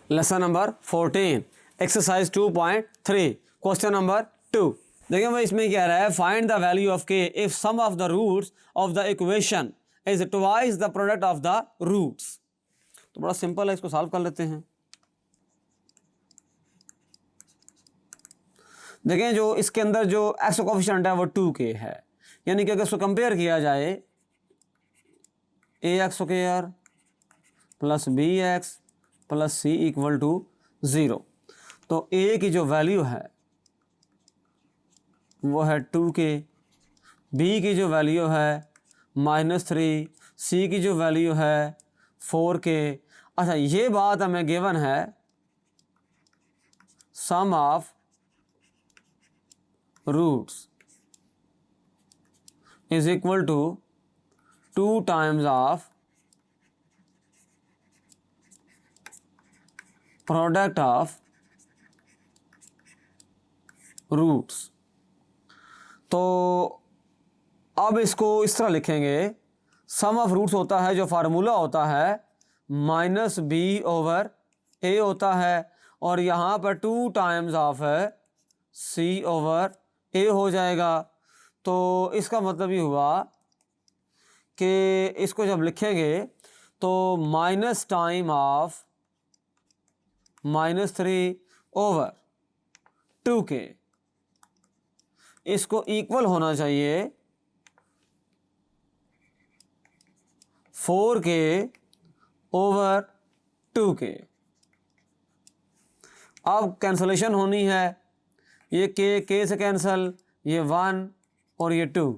Lesson number 14 exercise 2.3 question number 2। देखिए भाई इसमें क्या रहा है, find the value of k if sum of the roots of the equation is twice the product of the roots. तो बड़ा simple है, इसको सॉल्व कर लेते हैं। देखें जो इसके अंदर जो एक्स कोफिशिएंट है वो 2k है, यानी कि अगर इसको कंपेयर किया जाए A x square plus B x plus C equal to 0, तो ए की जो वैल्यू है वो है 2k, बी की जो वैल्यू है -3, सी की जो वैल्यू है 4k। अच्छा ये बात हमें गिवन है, sum of roots is equal to 2 times of product of roots. तो अब इसको इस तरह लिखेंगे, सम ऑफ रूट्स होता है जो फार्मूला होता है -b/a होता है, और यहाँ पर 2 टाइम्स ऑफ c/a हो जाएगा। तो इसका मतलब ये हुआ कि इसको जब लिखेंगे तो माइनस टाइम ऑफ -3/2k इसको इक्वल होना चाहिए 4k/2k। अब कैंसलेशन होनी है, ये के से कैंसल, ये 1 और ये 2,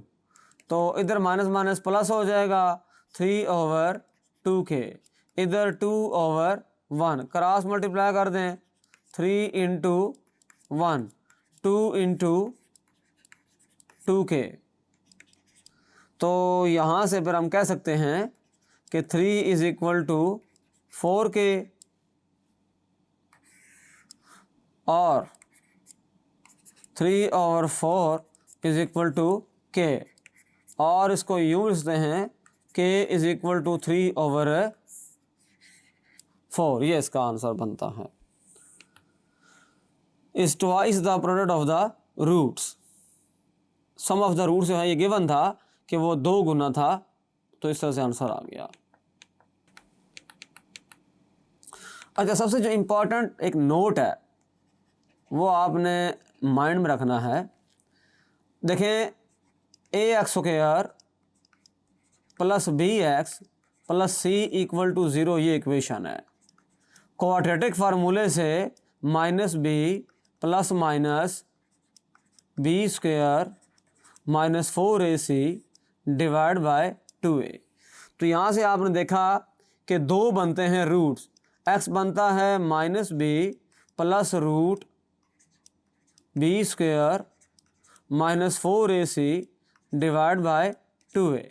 तो इधर माइनस माइनस प्लस हो जाएगा 3/2k, इधर 2/1, क्रॉस मल्टीप्लाई कर दें 3 इंटू 1 2 इंटू 2k। तो यहाँ से फिर हम कह सकते हैं कि 3 इज इक्वल टू 4k और 3/4 इज इक्वल टू k, और इसको यूँ लिखते हैं k इज इक्वल टू 3/4। ये इसका आंसर बनता है। Is twice the product of the roots. Sum of the roots जो है ये गिवन था कि वो 2 गुना था, तो इस तरह से आंसर आ गया। अच्छा सबसे जो इम्पोर्टेंट एक नोट है वो आपने माइंड में रखना है। देखें A x square plus B x plus C equal to 0 ये इक्वेशन है। क्वाड्रेटिक फार्मूले से -b plus minus B square -4ac divide by 2a। तो यहाँ से आपने देखा कि 2 बनते हैं रूट्स, x बनता है -b plus root b square -4ac divide by 2a।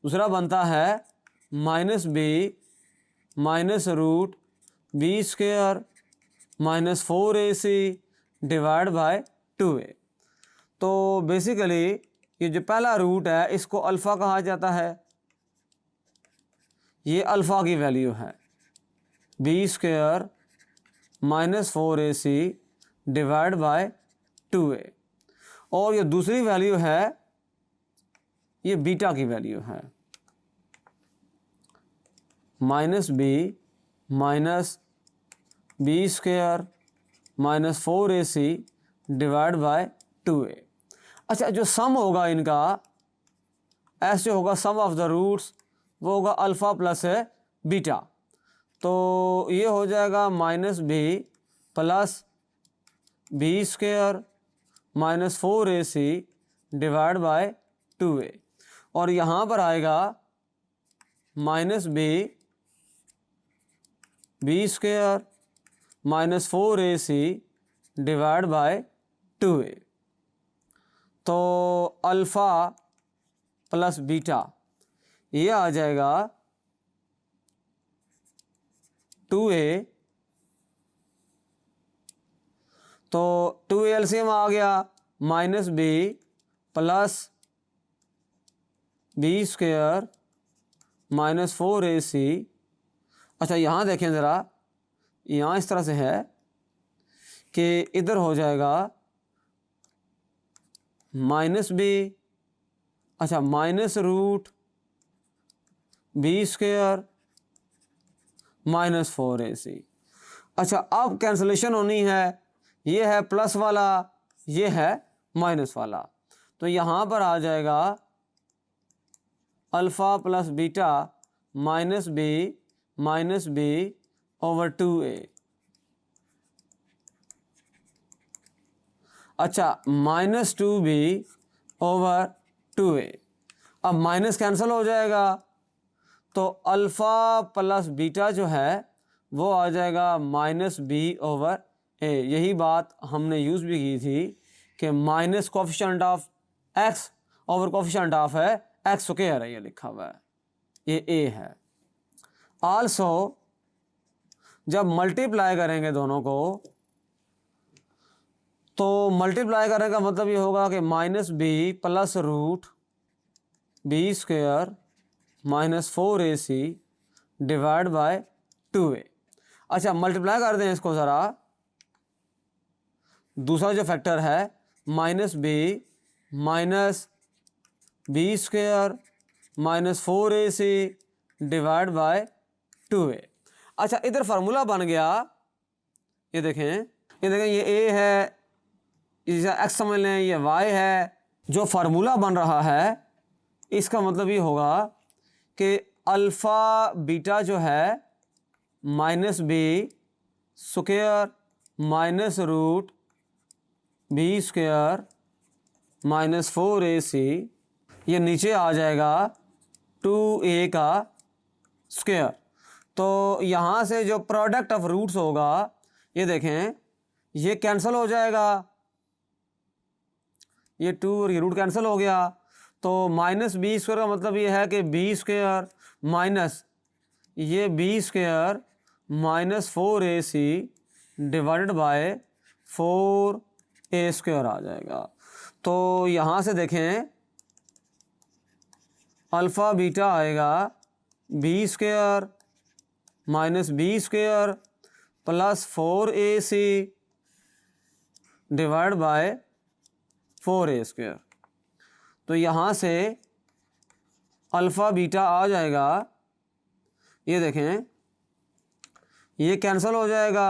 दूसरा बनता है -b minus root b square -4ac divide by 2a। तो बेसिकली ये जो पहला रूट है इसको अल्फ़ा कहा जाता है, ये अल्फ़ा की वैल्यू है B square -4ac divide by 2a, और ये दूसरी वैल्यू है ये बीटा की वैल्यू है -b minus B square -4ac divide by 2a। अच्छा जो सम होगा इनका, ऐसे होगा सम ऑफ द रूट्स, वो होगा अल्फ़ा प्लस बीटा। तो ये हो जाएगा -b plus b square -4ac divide by 2a, और यहाँ पर आएगा -b b square -4ac divide by 2a। तो अल्फ़ा प्लस बीटा ये आ जाएगा 2a, तो 2a एलसीएम आ गया -b plus b square -4ac। अच्छा यहाँ देखें ज़रा, यहाँ इस तरह से है कि इधर हो जाएगा माइनस बी, अच्छा minus root b square minus 4ac। अच्छा अब कैंसलेशन होनी है, ये है प्लस वाला, ये है माइनस वाला, तो यहाँ पर आ जाएगा alpha plus beta minus b over 2a। अच्छा माइनस 2b ओवर 2a। अब माइनस कैंसिल हो जाएगा तो अल्फ़ा प्लस बीटा जो है वो आ जाएगा माइनस बी ओवर ए। यही बात हमने यूज़ भी की थी कि minus coefficient of x over coefficient of है एक्स स्क्वायर है, ये लिखा हुआ है, ये ए है। आल्सो जब मल्टीप्लाई करेंगे दोनों को तो मल्टीप्लाई करने का मतलब ये होगा कि minus b plus root b square minus 4ac divide by 2a। अच्छा मल्टीप्लाई कर दें इसको ज़रा, दूसरा जो फैक्टर है minus B square minus 4ac divide by 2a। अच्छा इधर फार्मूला बन गया, ये देखें ये a है, इसे x समझ लें, ये y है। जो फार्मूला बन रहा है इसका मतलब ये होगा कि अल्फ़ा बीटा जो है minus B square minus root b square minus 4ac, ये नीचे आ जाएगा 2a का स्क्वायर। तो यहाँ से जो प्रोडक्ट ऑफ रूट्स होगा, ये देखें ये कैंसिल हो जाएगा, ये 2 और ये रूट कैंसिल हो गया, तो माइनस बी स्क्वायर का मतलब ये है कि बी स्क्वायर माइनस ये B square minus 4ac divided by 4a square आ जाएगा। तो यहाँ से देखें अल्फ़ा बीटा आएगा B square minus B square plus 4ac divide by 4a square. तो यहाँ से अल्फ़ा बीटा आ जाएगा, ये देखें ये कैंसिल हो जाएगा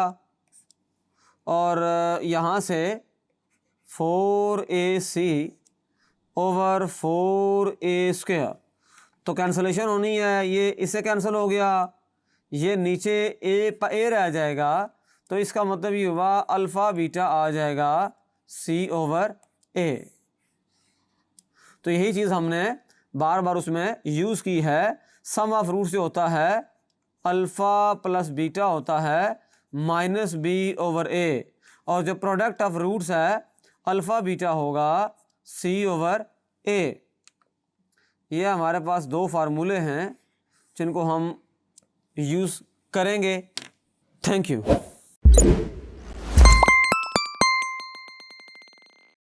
और यहाँ से 4ac ओवर 4a स्क्वायर, तो कैंसलेशन होनी है, ये इससे कैंसिल हो गया, ये नीचे ए रह जाएगा, तो इसका मतलब ये हुआ अल्फ़ा बीटा आ जाएगा c ओवर a। तो यही चीज़ हमने बार बार उसमें यूज़ की है। सम ऑफ रूट से होता है अल्फ़ा प्लस बीटा होता है माइनस बी ओवर ए, और जो प्रोडक्ट ऑफ रूट्स है अल्फ़ा बीटा होगा c ओवर a। ये हमारे पास दो फार्मूले हैं जिनको हम यूज़ करेंगे। Thank you.